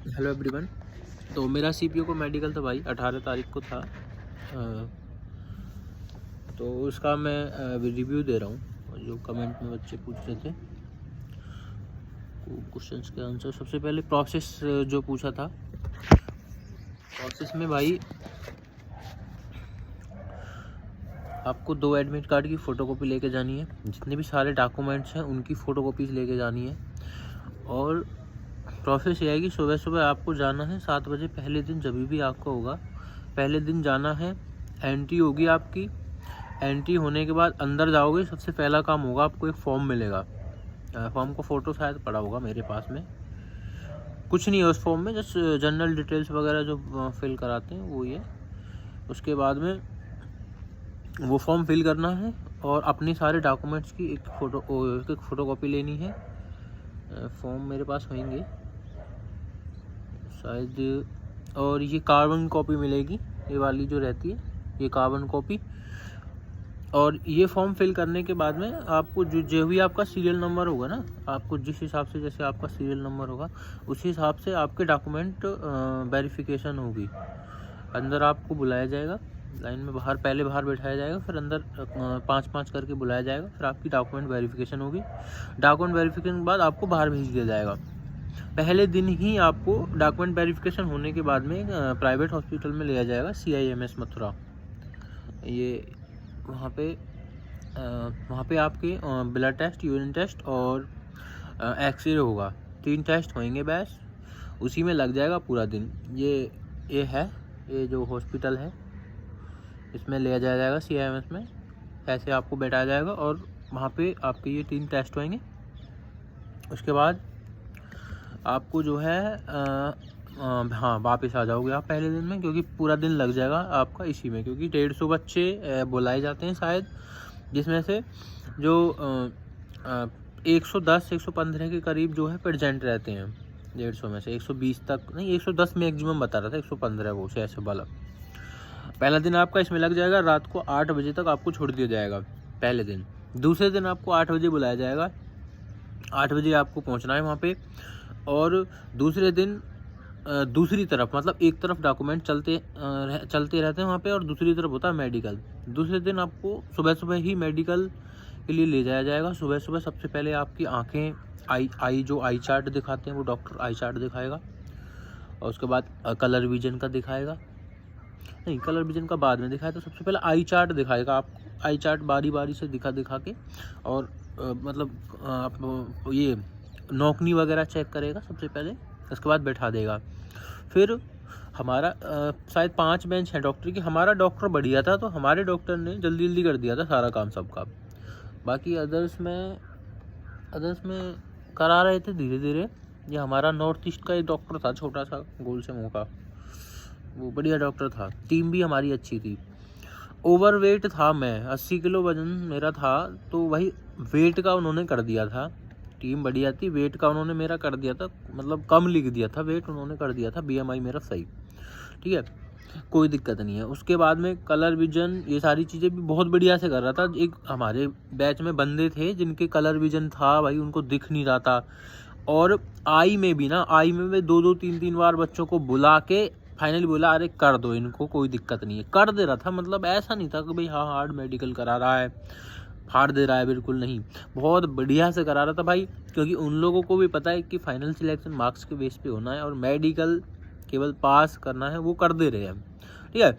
Hello everyone. तो मेरा CPU को मेडिकल था भाई, 18 तारीख को था। तो उसका मैं रिव्यू दे रहा हूँ। जो कमेंट में बच्चे पूछ रहे थे क्वेश्चंस के आंसर। सबसे पहले प्रोसेस जो पूछा था, प्रोसेस में भाई आपको 2 एडमिट कार्ड की फ़ोटोकॉपी लेके जानी है। जितने भी सारे डॉक्यूमेंट्स हैं उनकी फ़ोटोकॉपीज़ लेके जानी है। और प्रोसेस ये है कि सुबह सुबह आपको जाना है 7 बजे। पहले दिन जब भी आपको होगा, पहले दिन जाना है। एंट्री होगी आपकी। एंट्री होने के बाद अंदर जाओगे, सबसे पहला काम होगा आपको एक फॉर्म मिलेगा। फॉर्म का फ़ोटो शायद पड़ा होगा मेरे पास में। कुछ नहीं है उस फॉर्म में, जस्ट जनरल डिटेल्स वगैरह जो फिल कराते हैं वो ये। उसके बाद में वो फॉर्म फिल करना है और अपने सारे डॉक्यूमेंट्स की एक फ़ोटोकॉपी लेनी है। फॉर्म मेरे पास होंगे शायद। और ये कार्बन कॉपी मिलेगी, ये वाली जो रहती है, ये कार्बन कॉपी। और ये फॉर्म फिल करने के बाद में आपको जो भी आपका सीरियल नंबर होगा ना, आपको जिस हिसाब से जैसे आपका सीरियल नंबर होगा उसी हिसाब से आपके डॉक्यूमेंट वेरिफिकेशन होगी। अंदर आपको बुलाया जाएगा, लाइन में पहले बाहर बैठाया जाएगा, फिर अंदर 5-5 करके बुलाया जाएगा। फिर आपकी डॉक्यूमेंट वेरिफिकेशन होगी। डॉक्यूमेंट वेरिफिकेशन के बाद आपको बाहर भेज दिया जाएगा। पहले दिन ही आपको डॉक्यूमेंट वेरिफिकेशन होने के बाद में प्राइवेट हॉस्पिटल में लिया जाएगा, CIMS मथुरा। ये वहाँ पे आपके ब्लड टेस्ट, यूरिन टेस्ट और एक्सरे होगा। 3 टेस्ट होंगे बस, उसी में लग जाएगा पूरा दिन। ये जो हॉस्पिटल है इसमें लिया जाएगा CIMS में। ऐसे आपको बैठाया जाएगा और वहाँ पे आपके ये 3 टेस्ट होंगे। उसके बाद आपको जो है हाँ वापस आ जाओगे आप पहले दिन में, क्योंकि पूरा दिन लग जाएगा आपका इसी में। क्योंकि 150 बच्चे बुलाए जाते हैं शायद, जिसमें से जो 110-115 के करीब जो है प्रेजेंट रहते हैं। 150 में से 120 तक नहीं, 110 मैक्सिमम बता रहा था, 115 वो से ऐसे वाला। पहला दिन आपका इसमें लग जाएगा। रात को 8 बजे तक आपको छोड़ दिया जाएगा पहले दिन। दूसरे दिन आपको 8 बजे बुलाया जाएगा। 8 बजे आपको पहुँचना है वहाँ पे। और दूसरे दिन दूसरी तरफ, मतलब एक तरफ डॉक्यूमेंट चलते रहते हैं वहाँ पे, और दूसरी तरफ होता है मेडिकल। दूसरे दिन आपको सुबह सुबह ही मेडिकल के लिए ले जाया जाएगा। सुबह सुबह सबसे पहले आपकी आंखें, आई चार्ट दिखाते हैं वो डॉक्टर, आई चार्ट दिखाएगा। और उसके बाद कलर विजन का दिखाएगा। नहीं, कलर विजन का बाद में दिखाया, तो सबसे पहले आई चार्ट दिखाएगा आपको। आई चार्ट बारी बारी से दिखा के और आप ये नौकनी वगैरह चेक करेगा सबसे पहले। उसके बाद बैठा देगा। फिर हमारा शायद 5 बेंच है डॉक्टर की। हमारा डॉक्टर बढ़िया था, तो हमारे डॉक्टर ने जल्दी जल्दी कर दिया था सारा काम सबका। बाकी अदर्स में करा रहे थे धीरे धीरे। ये हमारा नॉर्थ ईस्ट का एक डॉक्टर था, छोटा सा गोल से मुँह का, वो बढ़िया डॉक्टर था। टीम भी हमारी अच्छी थी। ओवरवेट था मैं, 80 किलो वजन मेरा था, तो वही वेट का उन्होंने कर दिया था। टीम बढ़िया थी, वेट का उन्होंने मेरा कर दिया था, मतलब कम लिख दिया था, वेट उन्होंने कर दिया था। BMI मेरा सही, ठीक है, कोई दिक्कत नहीं है। उसके बाद में कलर विजन, ये सारी चीज़ें भी बहुत बढ़िया से कर रहा था। एक हमारे बैच में बंदे थे जिनके कलर विजन था भाई, उनको दिख नहीं रहा था। और आई में भी 2-2, 3-3 बार बच्चों को बुला के फाइनली बोला, अरे कर दो इनको, कोई दिक्कत नहीं है। कर दे रहा था, मतलब ऐसा नहीं था कि भाई हाँ हार्ड मेडिकल करा रहा है, फाड़ दे रहा है, बिल्कुल नहीं। बहुत बढ़िया से करा रहा था भाई, क्योंकि उन लोगों को भी पता है कि फाइनल सिलेक्शन मार्क्स के बेस पे होना है और मेडिकल केवल पास करना है, वो कर दे रहे हैं, ठीक है।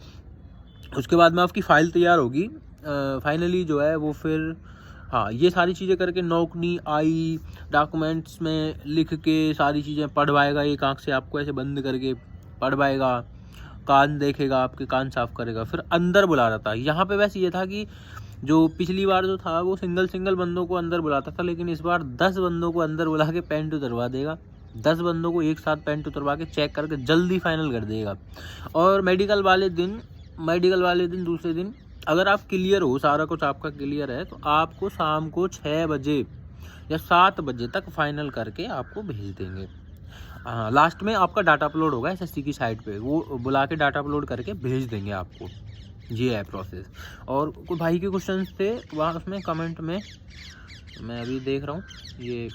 उसके बाद में आपकी फ़ाइल तैयार होगी फाइनली जो है वो। फिर हाँ, ये सारी चीज़ें करके नौकनी, आई, डॉक्यूमेंट्स में लिख के सारी चीज़ें पढ़वाएगा। एक आँख से आपको ऐसे बंद करके पढ़वाएगा, कान देखेगा, आपके कान साफ करेगा। फिर अंदर बुला रहा था। यहाँ पे वैसे ये था कि जो पिछली बार जो था वो सिंगल बंदों को अंदर बुलाता था, लेकिन इस बार 10 बंदों को अंदर बुला के पैंट उतरवा देगा। 10 बंदों को एक साथ पैंट उतरवा के चेक करके जल्दी फाइनल कर देगा। और मेडिकल वाले दिन दूसरे दिन अगर आप क्लियर हो, सारा कुछ आपका क्लियर है, तो आपको शाम को 6 बजे या 7 बजे तक फाइनल करके आपको भेज देंगे। हाँ, लास्ट में आपका डाटा अपलोड होगा SSC की साइट पे, वो बुला के डाटा अपलोड करके भेज देंगे आपको। ये है प्रोसेस। और कोई भाई के क्वेश्चंस थे वहाँ उसमें कमेंट में, मैं अभी देख रहा हूँ। ये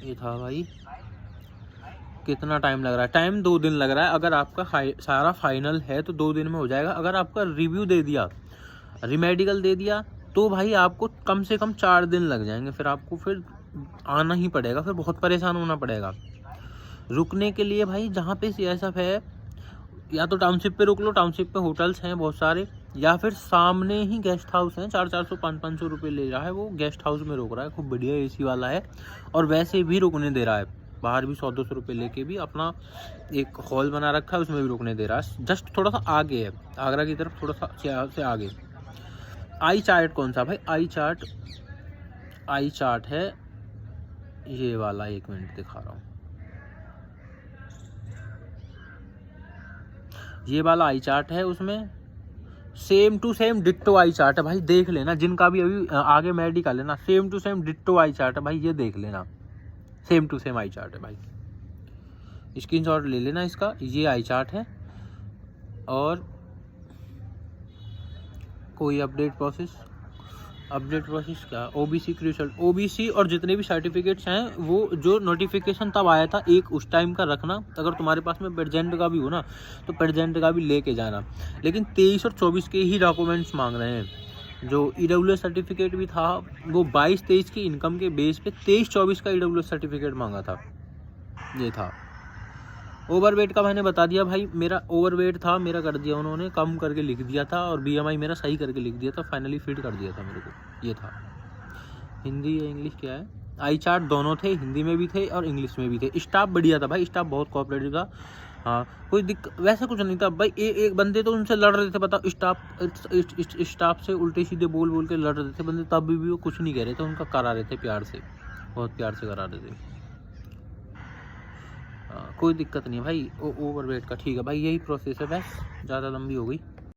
ये था भाई। कितना टाइम लग रहा है? टाइम 2 दिन लग रहा है। अगर आपका सारा फाइनल है तो 2 दिन में हो जाएगा। अगर आपका रिव्यू दे दिया, रिमेडिकल दे दिया, तो भाई आपको कम से कम 4 दिन लग जाएंगे। फिर आपको फिर आना ही पड़ेगा, फिर बहुत परेशान होना पड़ेगा। रुकने के लिए भाई जहाँ पे CSF है, या तो टाउनशिप पे रुक लो, टाउनशिप पे होटल्स हैं बहुत सारे, या फिर सामने ही गेस्ट हाउस हैं। 400-400 500-500 रुपये ले रहा है वो, गेस्ट हाउस में रोक रहा है, खूब बढ़िया AC वाला है, और वैसे भी रुकने दे रहा है। बाहर भी 100-200 रुपये लेके भी अपना एक हॉल बना रखा है, उसमें भी रुकने दे रहा है। जस्ट थोड़ा सा आगे है, आगरा की तरफ थोड़ा सा से आगे। आई चार्ट कौन सा भाई? आई चार्ट है ये वाला, 1 मिनट दिखा रहा हूँ। ये वाला आई चार्ट है, उसमें same to same ditto eye chart है भाई, देख लेना। जिनका भी अभी आगे मेडिकल है ना, same to same ditto eye chart है भाई, ये देख लेना। Same to same eye chart है भाई, स्क्रीनशॉट ले लेना इसका। ये आई चार्ट है। और कोई अपडेट प्रोसेस क्या? OBC की रिजल्ट, OBC और जितने भी सर्टिफिकेट्स हैं, वो जो नोटिफिकेशन तब आया था एक उस टाइम का रखना। अगर तुम्हारे पास में प्रेजेंट का भी हो ना, तो प्रेजेंट का भी लेके जाना। लेकिन 23 और 24 के ही डॉक्यूमेंट्स मांग रहे हैं। जो EWS सर्टिफिकेट भी था, वो 22-23 की इनकम के बेस पे 23-24 का EWS सर्टिफिकेट मांगा था। ये था। ओवरवेट का मैंने बता दिया भाई, मेरा ओवरवेट था, मेरा कर दिया उन्होंने, कम करके लिख दिया था, और BMI मेरा सही करके लिख दिया था, फाइनली फिट कर दिया था मेरे को। ये था। हिंदी या इंग्लिश क्या है? आई चार्ट दोनों थे, हिंदी में भी थे और इंग्लिश में भी थे। स्टाफ बढ़िया था भाई, स्टाफ बहुत कोऑपरेटिव था। हाँ, कोई दिक्कत वैसे कुछ नहीं था भाई। एक बंदे तो उनसे लड़ रहे थे, बताओ, स्टाफ से उल्टे सीधे बोल के लड़ रहे थे बंदे, तब भी वो कुछ नहीं कह रहे थे, उनका करा रहे थे प्यार से, बहुत प्यार से करा रहे थे। कोई दिक्कत नहीं है भाई ओवरवेट का। ठीक है भाई, यही प्रोसेस है, बस ज़्यादा लंबी हो गई।